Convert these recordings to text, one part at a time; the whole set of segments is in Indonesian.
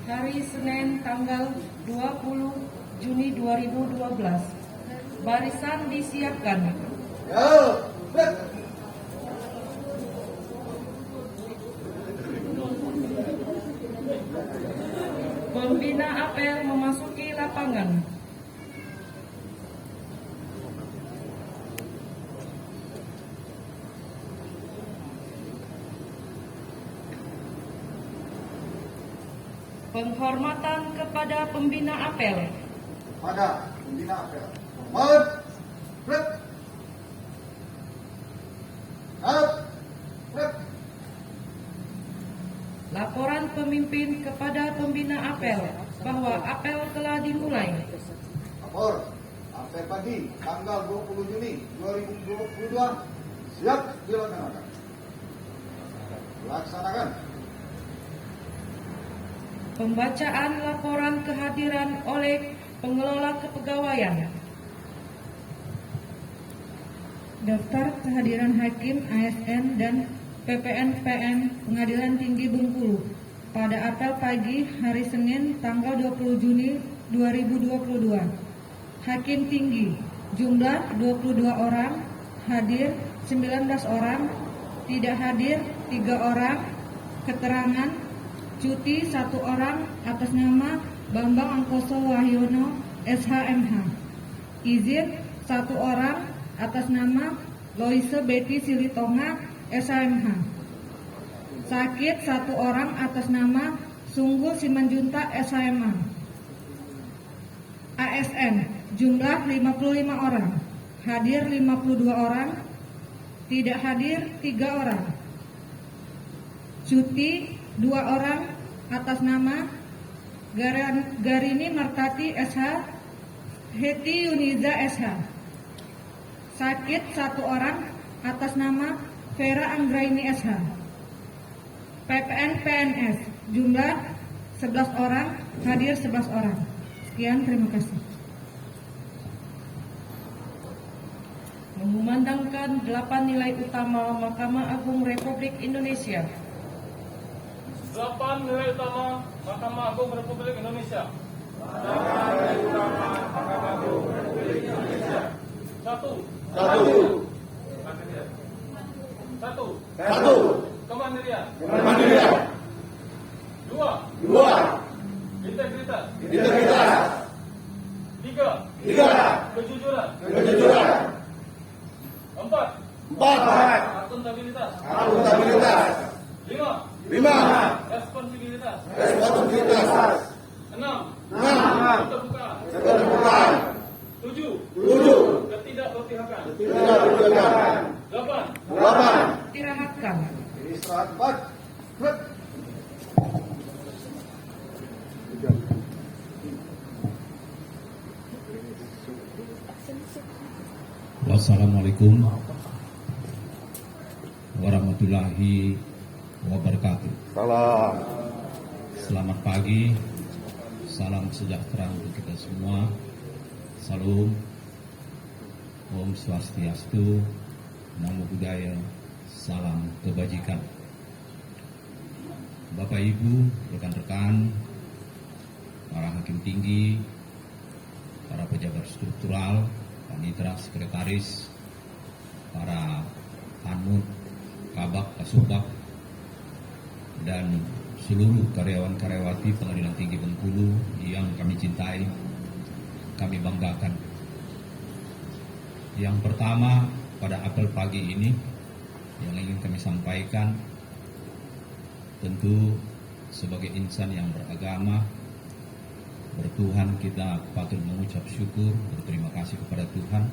Hari Senin tanggal 20 Juni 2012. Barisan disiapkan. Pembina apel memasuki lapangan. Penghormatan kepada pembina apel. Pada pembina apel. Hormat. Break. Up. Break. Laporan pemimpin kepada pembina apel bahwa apel telah dimulai. Lapor. Apel pagi tanggal 20 Juni 2022 siap dilaksanakan. Laksanakan. Pembacaan laporan kehadiran oleh pengelola kepegawaian. Daftar kehadiran hakim ASN dan PPN-PM Pengadilan Tinggi Bengkulu pada apel pagi hari Senin tanggal 20 Juni 2022. Hakim tinggi jumlah 22 orang, hadir 19 orang, tidak hadir 3 orang, keterangan cuti 1 orang atas nama Bambang Angkoso Wahyono SHMH. Izin 1 orang atas nama Loise Betty Silitonga SHMH. Sakit 1 orang atas nama Sunggul Simanjunta SHMH. ASN jumlah 55 orang, hadir 52 orang, tidak hadir 3 orang. Cuti 2 orang atas nama Garini Martati SH, Heti Yuniza SH. Sakit 1 orang atas nama Vera Anggraini SH. PPN PNS jumlah 11 orang, hadir 11 orang. Sekian, terima kasih. Mengumandangkan 8 nilai utama Mahkamah Agung Republik Indonesia. 8 nilai utama Mahkamah Agung Republik Indonesia. 8 nilai utama Mahkamah Agung Republik Indonesia. 1. Kemandirian. 2. Integritas. 3. Kejujuran. 4. Akuntabilitas. 5. Responsibilitas. 6. Keterbukaan. 7. Ketidakberpihakan. 8. Istirahatkan. Istirahat 4. Break. Wassalamualaikum warahmatullahi wabarakatuh. Salam. Selamat pagi, salam sejahtera untuk kita semua. Salam, Om Swastiastu, Namo Buddhaya, salam kebajikan. Bapak Ibu, rekan-rekan, para hakim tinggi, para pejabat struktural, panitera, sekretaris, para anut, kabak, kasubag, dan seluruh karyawan-karyawati Pengadilan Tinggi Bengkulu yang kami cintai, kami banggakan. Yang pertama, pada apel pagi ini yang ingin kami sampaikan, tentu sebagai insan yang beragama, bertuhan, kita patut mengucap syukur, berterima kasih kepada Tuhan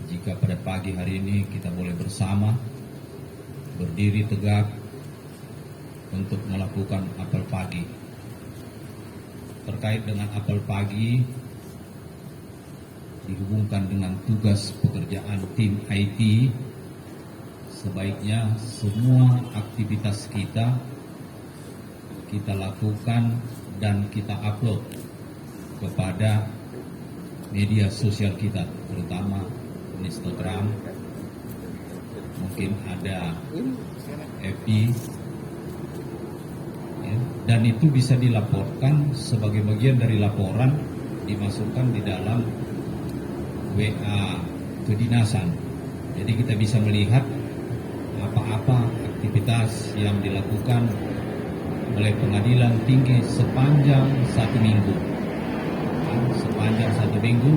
jika pada pagi hari ini kita boleh bersama berdiri tegak untuk melakukan apel pagi. Terkait dengan apel pagi dihubungkan dengan tugas pekerjaan tim IT, sebaiknya semua aktivitas kita lakukan dan kita upload kepada media sosial kita, terutama Instagram, mungkin ada FB, ya, dan itu bisa dilaporkan sebagai bagian dari laporan, dimasukkan di dalam WA kedinasan. Jadi kita bisa melihat apa-apa aktivitas yang dilakukan oleh pengadilan tinggi sepanjang 1 minggu. Sepanjang 1 minggu.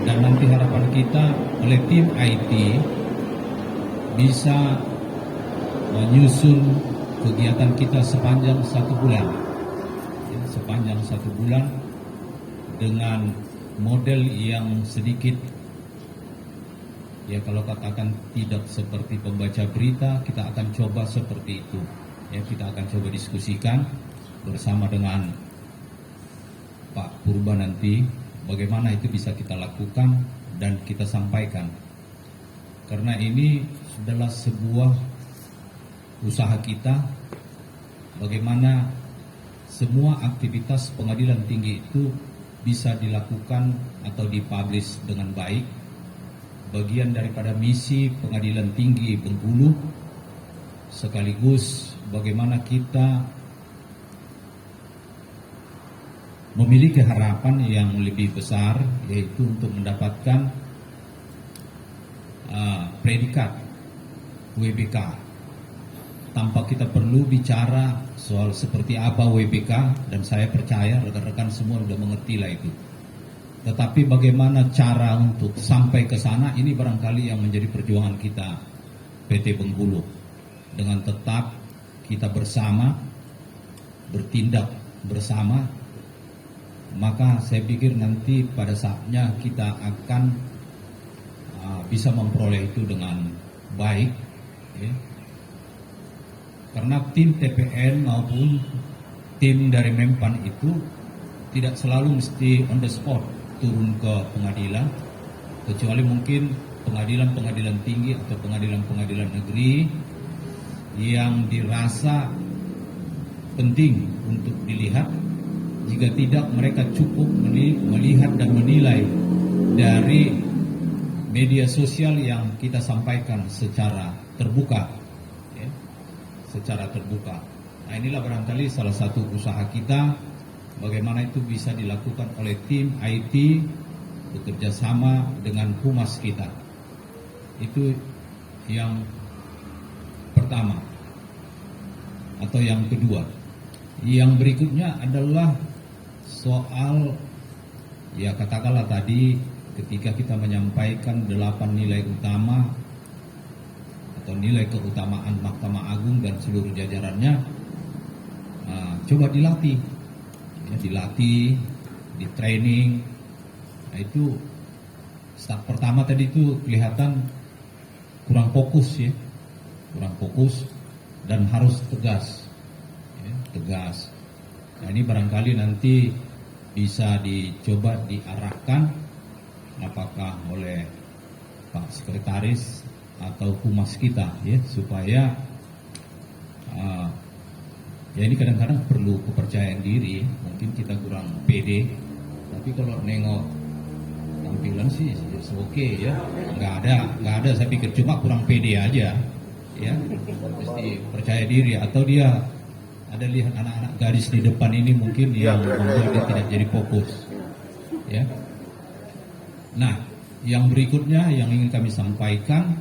Dan nanti harapan kita oleh tim IT bisa menyusun kegiatan kita sepanjang 1 bulan. Sepanjang 1 bulan dengan model yang sedikit, ya kalau katakan tidak seperti pembaca berita, kita akan coba seperti itu. Ya, kita akan coba diskusikan bersama dengan Pak Purba nanti bagaimana itu bisa kita lakukan dan kita sampaikan. Karena ini adalah sebuah usaha kita bagaimana semua aktivitas pengadilan tinggi itu bisa dilakukan atau dipublish dengan baik. Bagian daripada misi pengadilan tinggi Bengkulu, sekaligus bagaimana kita memiliki harapan yang lebih besar, yaitu untuk mendapatkan predikat WBK. Tanpa kita perlu bicara soal seperti apa WBK, dan saya percaya rekan-rekan semua sudah mengerti lah itu. Tetapi bagaimana cara untuk sampai ke sana, ini barangkali yang menjadi perjuangan kita PT Bengkulu. Dengan tetap kita bersama, bertindak bersama, maka saya pikir nanti pada saatnya kita akan bisa memperoleh itu dengan baik, ya. Karena tim TPN maupun tim dari Mempan itu tidak selalu mesti on the spot turun ke pengadilan, kecuali mungkin pengadilan-pengadilan tinggi atau pengadilan-pengadilan negeri yang dirasa penting untuk dilihat. Jika tidak, mereka cukup melihat dan menilai dari media sosial yang kita sampaikan secara terbuka, ya, secara terbuka. Nah, inilah barangkali salah satu usaha kita, bagaimana itu bisa dilakukan oleh tim IT bekerja sama dengan humas kita. Itu yang pertama atau yang kedua. Yang berikutnya adalah soal, ya katakanlah tadi ketika kita menyampaikan 8 nilai utama atau nilai keutamaan Mahkamah Agung dan seluruh jajarannya, coba dilatih, ya, dilatih, di training. Nah, itu start pertama tadi itu kelihatan kurang fokus, ya, kurang fokus dan harus tegas, ya, tegas. Nah, ini barangkali nanti bisa dicoba diarahkan apakah oleh Pak Sekretaris atau humas kita, ya, supaya ya ini kadang-kadang perlu kepercayaan diri. Mungkin kita kurang pede, tapi kalau nengok tampilan sih oke, ya, nggak ada saya pikir, cuma kurang pede aja, ya, mesti percaya diri. Atau dia ada lihat anak-anak garis di depan ini mungkin yang membuat dia tidak jadi fokus, ya. Nah, yang berikutnya yang ingin kami sampaikan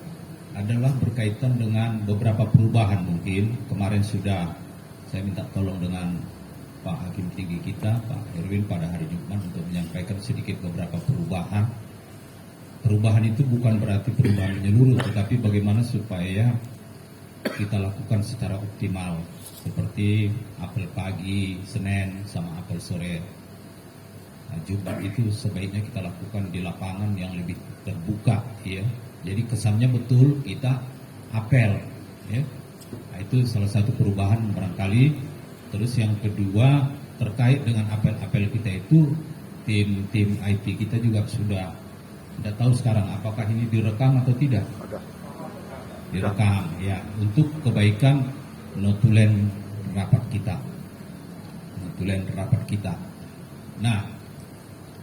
adalah berkaitan dengan beberapa perubahan. Mungkin kemarin sudah saya minta tolong dengan Pak Hakim Tinggi kita, Pak Erwin, pada hari Jumat untuk menyampaikan sedikit beberapa perubahan. Perubahan itu bukan berarti perubahan menyeluruh, tetapi bagaimana supaya kita lakukan secara optimal, seperti apel pagi Senin sama apel sore. Nah, Jumat itu sebaiknya kita lakukan di lapangan yang lebih terbuka, ya. Jadi kesannya betul kita apel, ya. Nah, itu salah satu perubahan barangkali. Terus yang kedua terkait dengan apel-apel kita itu, tim IT kita juga sudah tidak tahu sekarang apakah ini direkam atau tidak. Direkam, ya, untuk kebaikan notulen rapat kita. Notulen rapat kita. Nah,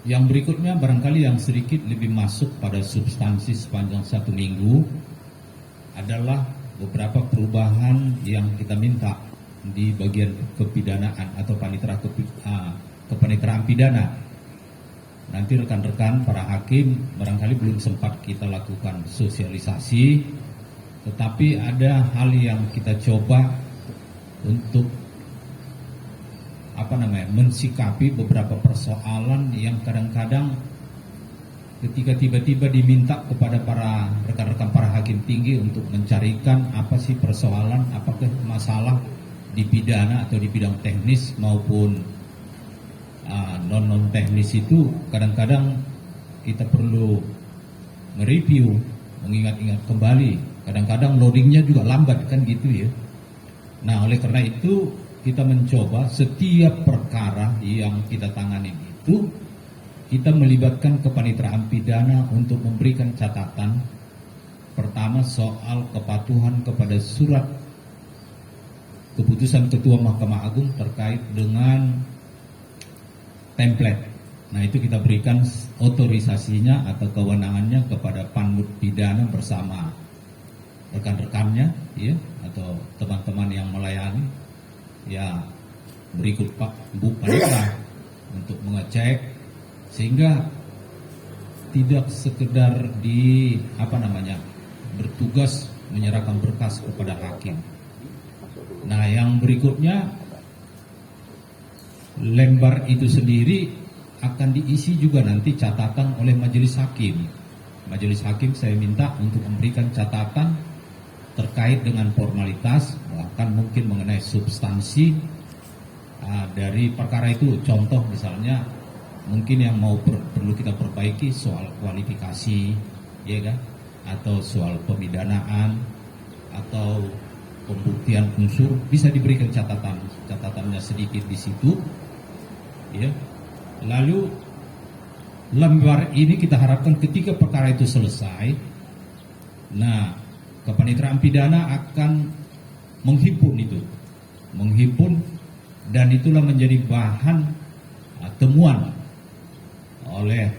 yang berikutnya barangkali yang sedikit lebih masuk pada substansi sepanjang 1 minggu adalah beberapa perubahan yang kita minta di bagian kepidanaan atau kepanitraan pidana. Nanti rekan-rekan para hakim barangkali belum sempat kita lakukan sosialisasi, tetapi ada hal yang kita coba untuk mensikapi beberapa persoalan yang kadang-kadang ketika tiba-tiba diminta kepada para rekan-rekan para hakim tinggi untuk mencarikan apa sih persoalan, apakah masalah di pidana atau di bidang teknis maupun non teknis, itu kadang-kadang kita perlu mereview, mengingat-ingat kembali. Kadang-kadang loadingnya juga lambat kan gitu ya. Nah oleh karena itu kita mencoba setiap perkara yang kita tangani itu kita melibatkan kepanitraan pidana untuk memberikan catatan. Pertama soal kepatuhan kepada surat keputusan Ketua Mahkamah Agung terkait dengan template. Nah itu kita berikan otorisasinya atau kewenangannya kepada Panmut Pidana bersama rekan-rekannya ya, atau teman-teman yang melayani ya, berikut Pak Bu Panitra untuk mengecek, sehingga tidak sekedar bertugas menyerahkan berkas kepada hakim. Nah yang berikutnya, lembar itu sendiri akan diisi juga nanti catatan oleh majelis hakim. Majelis hakim saya minta untuk memberikan catatan terkait dengan formalitas, bahkan mungkin mengenai substansi dari perkara itu. Contoh misalnya mungkin yang perlu kita perbaiki soal kualifikasi, ya kan, atau soal pemidanaan atau pembuktian unsur, bisa diberikan catatannya sedikit di situ. Ya. Lalu lembar ini kita harapkan ketika perkara itu selesai, nah kepanitraan pidana akan menghimpun dan itulah menjadi bahan temuan oleh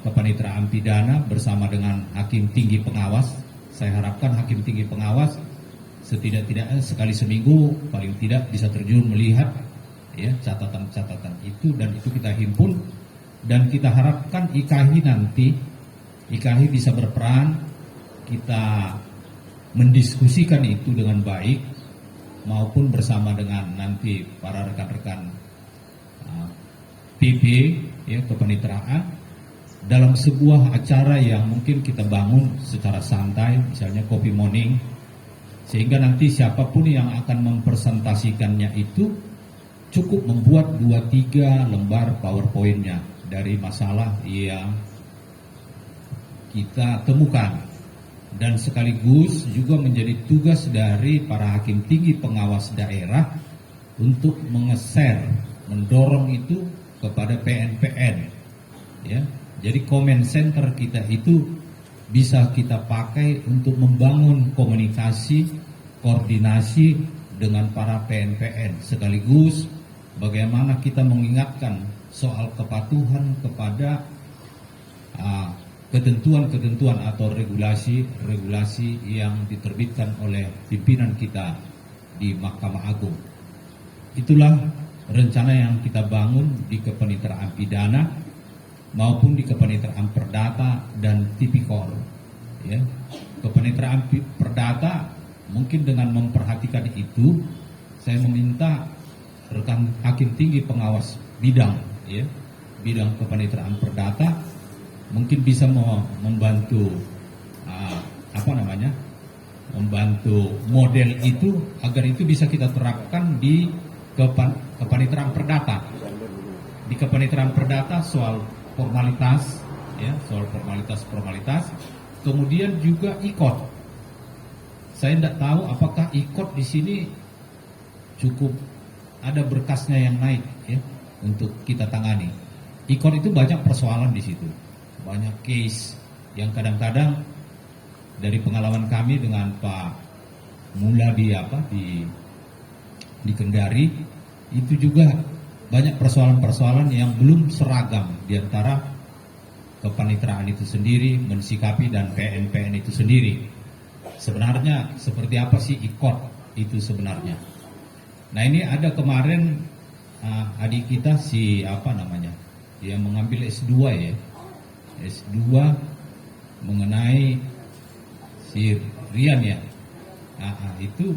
kepanitraan pidana bersama dengan hakim tinggi pengawas. Saya harapkan hakim tinggi pengawas setidak-tidaknya sekali seminggu paling tidak bisa terjun melihat ya catatan-catatan itu, dan itu kita himpun dan kita harapkan IKAHI bisa berperan, kita mendiskusikan itu dengan baik maupun bersama dengan nanti para rekan-rekan PP ya, kepanitraan dalam sebuah acara yang mungkin kita bangun secara santai, misalnya coffee morning, sehingga nanti siapapun yang akan mempresentasikannya itu cukup membuat 2-3 lembar PowerPoint-nya dari masalah yang kita temukan, dan sekaligus juga menjadi tugas dari para hakim tinggi pengawas daerah untuk mendorong itu kepada PN ya. Jadi comment center kita itu bisa kita pakai untuk membangun komunikasi, koordinasi dengan para PN, sekaligus bagaimana kita mengingatkan soal kepatuhan kepada ketentuan-ketentuan atau regulasi yang diterbitkan oleh pimpinan kita di Mahkamah Agung. Itulah rencana yang kita bangun di kepanitraan pidana maupun di kepanitraan perdata dan tipikor. Ya. Kepanitraan perdata mungkin dengan memperhatikan itu, saya meminta rekan hakim tinggi pengawas bidang kepanitraan perdata mungkin bisa membantu membantu model itu agar itu bisa kita terapkan di kepanitraan perdata. Di kepanitraan perdata soal formalitas, ya, soal formalitas. Kemudian juga ikot. Saya tidak tahu apakah ikot di sini cukup ada berkasnya yang naik, ya, untuk kita tangani. Ikot itu banyak persoalan di situ, banyak case yang kadang-kadang dari pengalaman kami dengan Pak Mula di Kendari, itu juga banyak persoalan-persoalan yang belum seragam di antara kepanitraan itu sendiri mensikapi dan PN itu sendiri. Sebenarnya seperti apa sih ikot itu sebenarnya? Nah ini ada kemarin adik kita si apa namanya, dia mengambil S2 ya, S2 mengenai si Rian ya. Itu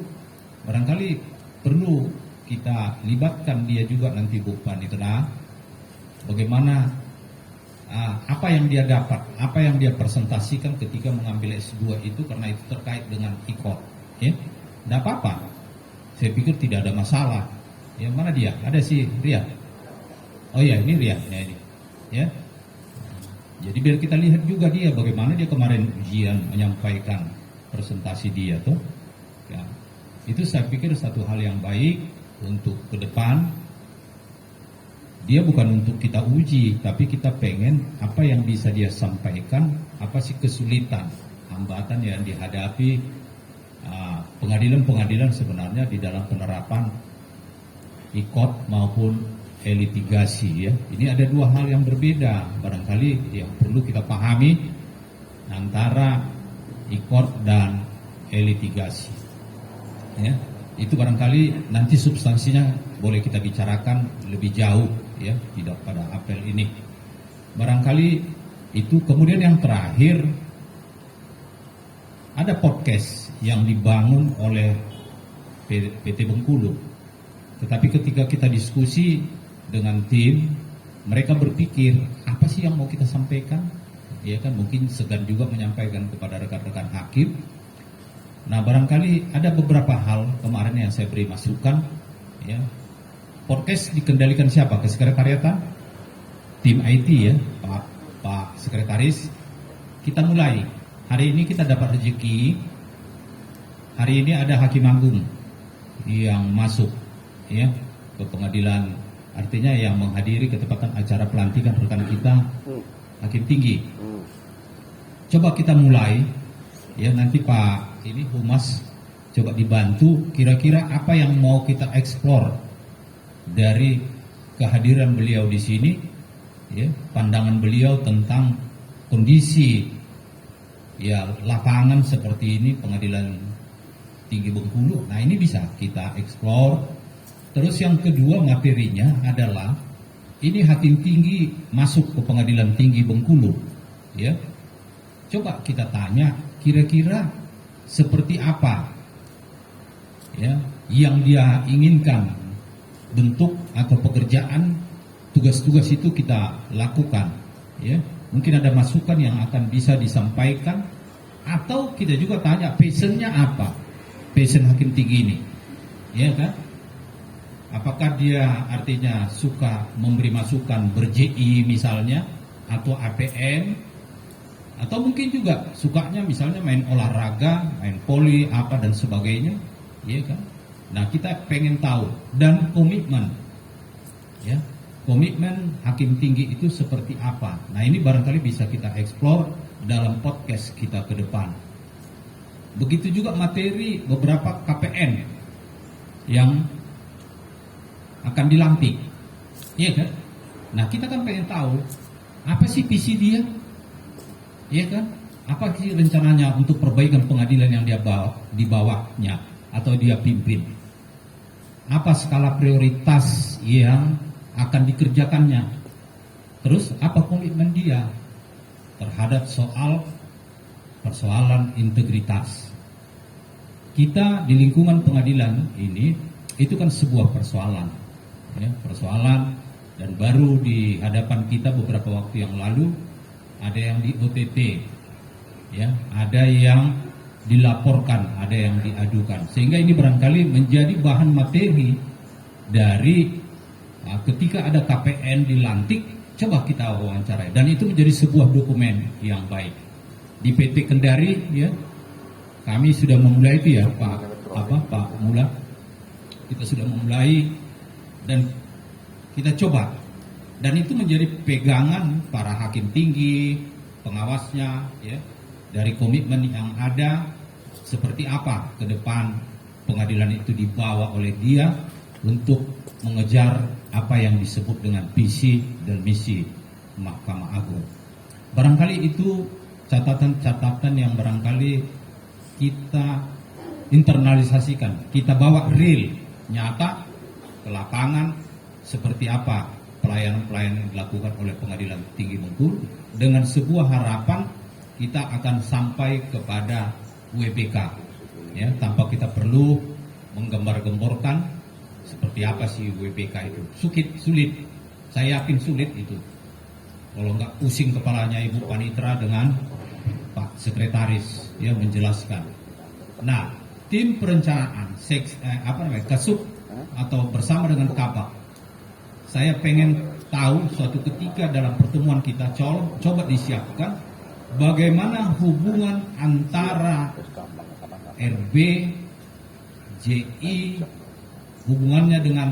barangkali perlu kita libatkan dia juga nanti Bu Panitera, bagaimana apa yang dia dapat, apa yang dia presentasikan ketika mengambil S2 itu, karena itu terkait dengan IKOT ya. Tidak apa-apa, saya pikir tidak ada masalah. Yang mana dia? Ada si Rian. Oh ya, ini Rian ya, ini ya. Jadi biar kita lihat juga dia bagaimana dia kemarin ujian menyampaikan presentasi dia tuh ya. Itu saya pikir satu hal yang baik untuk ke depan. Dia bukan untuk kita uji, tapi kita pengen apa yang bisa dia sampaikan, apa sih kesulitan, hambatan yang dihadapi pengadilan-pengadilan sebenarnya di dalam penerapan IKOT maupun litigasi ya. Ini ada dua hal yang berbeda, barangkali yang perlu kita pahami antara IKOT dan litigasi ya. Itu barangkali nanti substansinya boleh kita bicarakan lebih jauh ya, tidak pada apel ini. Barangkali itu. Kemudian yang terakhir, ada podcast yang dibangun oleh PT Bengkulu. Tetapi ketika kita diskusi dengan tim, mereka berpikir apa sih yang mau kita sampaikan? Ya kan, mungkin segan juga menyampaikan kepada rekan-rekan hakim. Nah barangkali ada beberapa hal kemarin yang saya beri masukan ya. Podcast dikendalikan siapa? Kesekretariatan, tim IT ya, Pak Sekretaris. Kita mulai. Hari ini kita dapat rezeki. Hari ini ada Hakim Agung yang masuk ya ke pengadilan. Artinya yang menghadiri ketepatan acara pelantikan rekan kita Hakim Tinggi. Coba kita mulai ya, nanti Pak ini Humas coba dibantu kira-kira apa yang mau kita eksplor dari kehadiran beliau di sini ya, pandangan beliau tentang kondisi ya lapangan seperti ini Pengadilan Tinggi Bengkulu. Nah ini bisa kita eksplor. Terus yang kedua materinya adalah ini Hakim Tinggi masuk ke Pengadilan Tinggi Bengkulu ya. Coba kita tanya kira-kira seperti apa ya yang dia inginkan, bentuk atau pekerjaan, tugas-tugas itu kita lakukan ya. Mungkin ada masukan yang akan bisa disampaikan, atau kita juga tanya passionnya apa, passion Hakim Tinggi ini ya kan. Apakah dia artinya suka memberi masukan ber-JI misalnya, atau APN, atau mungkin juga sukanya misalnya main olahraga, main poli, apa dan sebagainya, ya kan? Nah kita pengen tahu, dan komitmen, ya, komitmen Hakim Tinggi itu seperti apa. Nah ini barangkali bisa kita eksplor dalam podcast kita ke depan. Begitu juga materi beberapa KPN yang akan dilantik, ya kan? Nah kita kan pengen tahu apa sih visi dia. Iya kan? Apa sih rencananya untuk perbaikan pengadilan yang dia bawa, di bawahnya atau dia pimpin? Apa skala prioritas yang akan dikerjakannya? Terus apa komitmen dia terhadap persoalan integritas? Kita di lingkungan pengadilan ini itu kan sebuah persoalan, ya, persoalan, dan baru di hadapan kita beberapa waktu yang lalu ada yang di OTT, ya, ada yang dilaporkan, ada yang diadukan, sehingga ini barangkali menjadi bahan materi dari ketika ada KPN dilantik, coba kita wawancarai, dan itu menjadi sebuah dokumen yang baik. Di PT Kendari, ya, kami sudah memulai itu ya, Pak Mula, kita sudah memulai dan kita coba. Dan itu menjadi pegangan para hakim tinggi, pengawasnya, ya, dari komitmen yang ada, seperti apa ke depan pengadilan itu dibawa oleh dia untuk mengejar apa yang disebut dengan visi dan misi Mahkamah Agung. Barangkali itu catatan-catatan yang barangkali kita internalisasikan, kita bawa real, nyata, ke lapangan seperti apa pelayanan-pelayanan yang dilakukan oleh Pengadilan Tinggi Bengkulu dengan sebuah harapan kita akan sampai kepada WPK, ya, tanpa kita perlu menggembar-gemborkan seperti apa sih WPK itu. Sulit, saya yakin sulit itu. Kalau nggak pusing kepalanya Ibu Panitra dengan Pak Sekretaris, ya, menjelaskan. Nah, tim perencanaan Kasub atau bersama dengan Kabak, saya pengen tahu suatu ketika dalam pertemuan kita coba disiapkan bagaimana hubungan antara RB, JI, hubungannya dengan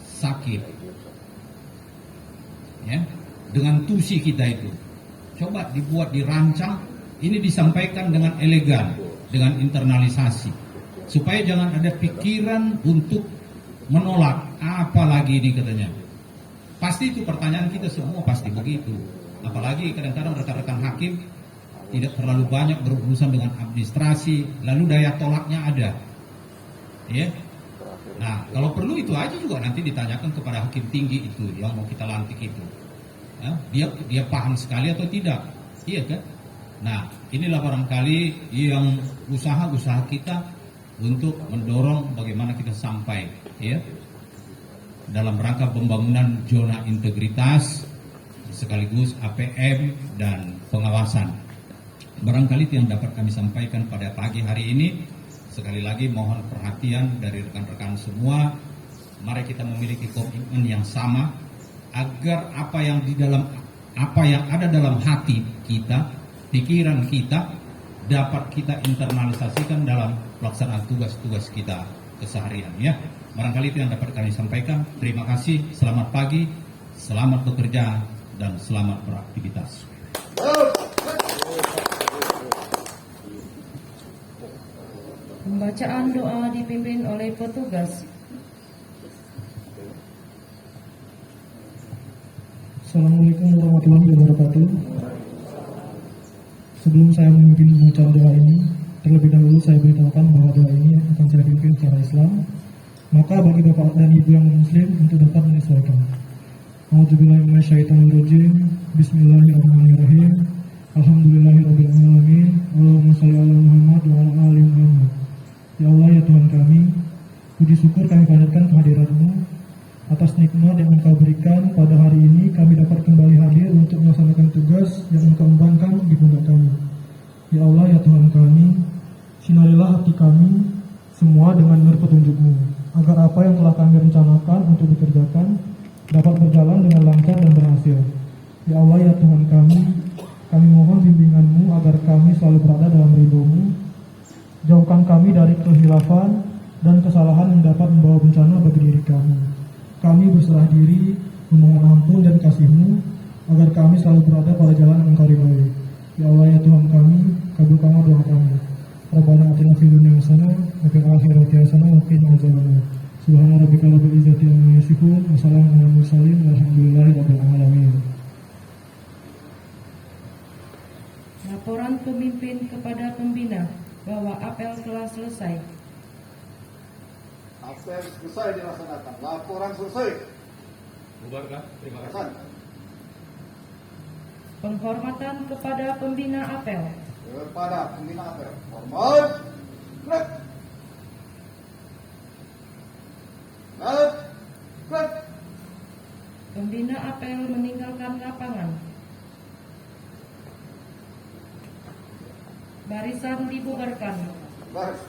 Sakit, ya, dengan tusi kita itu. Coba dibuat, dirancang, ini disampaikan dengan elegan, dengan internalisasi, supaya jangan ada pikiran untuk menolak, apalagi ini katanya. Pasti itu pertanyaan kita semua, pasti begitu. Apalagi kadang-kadang rekan-rekan hakim tidak terlalu banyak berurusan dengan administrasi, lalu daya tolaknya ada, ya. Nah, kalau perlu itu aja juga nanti ditanyakan kepada hakim tinggi itu yang mau kita lantik itu, ya, dia paham sekali atau tidak, iya kan? Nah, inilah barangkali yang usaha-usaha kita untuk mendorong bagaimana kita sampai, ya, dalam rangka pembangunan zona integritas sekaligus APM dan pengawasan. Barangkali itu yang dapat kami sampaikan pada pagi hari ini. Sekali lagi mohon perhatian dari rekan-rekan semua. Mari kita memiliki komitmen yang sama agar apa yang ada dalam hati kita, pikiran kita dapat kita internalisasikan dalam pelaksanaan tugas-tugas kita keseharian, ya. Barangkali itu yang dapat kami sampaikan. Terima kasih, selamat pagi, selamat bekerja, dan selamat beraktivitas. Pembacaan doa dipimpin oleh petugas. Assalamualaikum warahmatullahi wabarakatuh. Sebelum saya memimpin bacaan doa ini, terlebih dahulu saya beritahukan bahwa doa ini akan saya pimpin secara Islam. Maka bagi bapak dan ibu yang muslim untuk dapat menyesuaikan. A'udzubillahi minasyaitonirrajim. Bismillahirrahmanirrahim. Alhamdulillahirabbil alamin. Allahumma shalli ala Muhammad wa ala ali Muhammad. Ya Allah, ya Tuhan kami, puji syukur kami panjatkan kehadirat-Mu atas nikmat yang Engkau berikan pada hari ini. Kami dapat kembali hadir untuk melaksanakan tugas yang Engkau embankan di pundak kami. Ya Allah, ya Tuhan kami, sinarilah hati kami semua dengan nur petunjuk-Mu, agar apa yang telah kami rencanakan untuk dikerjakan dapat berjalan dengan lancar dan berhasil. Ya Allah, ya Tuhan kami mohon bimbingan-Mu agar kami selalu berada dalam ridho-Mu. Jauhkan kami dari kehilafan dan kesalahan yang dapat membawa bencana bagi diri kami. Kami berserah diri memohon ampun dan kasih-Mu agar kami selalu berada pada jalan yang Engkau ridhoi. Ya Allah, ya Tuhan kami, kabulkanlah doa kami. Rabbana atina fid dunya hasanah wa fil akhirati hasanah wa qina adzabannar. Subhana rabbika rabbil izzati amma yasifun wa salamun alal mursalin walhamdulillahi rabbil alamin. Laporan pemimpin kepada pembina bahwa apel telah selesai. Apel selesai dilaksanakan. Laporan selesai. Bubarkan. Terima kasih. Penghormatan kepada pembina apel. Kepada pembina apel. Hormat. Gerak. Gerak. Pembina apel meninggalkan lapangan. Barisan dibubarkan. Baris.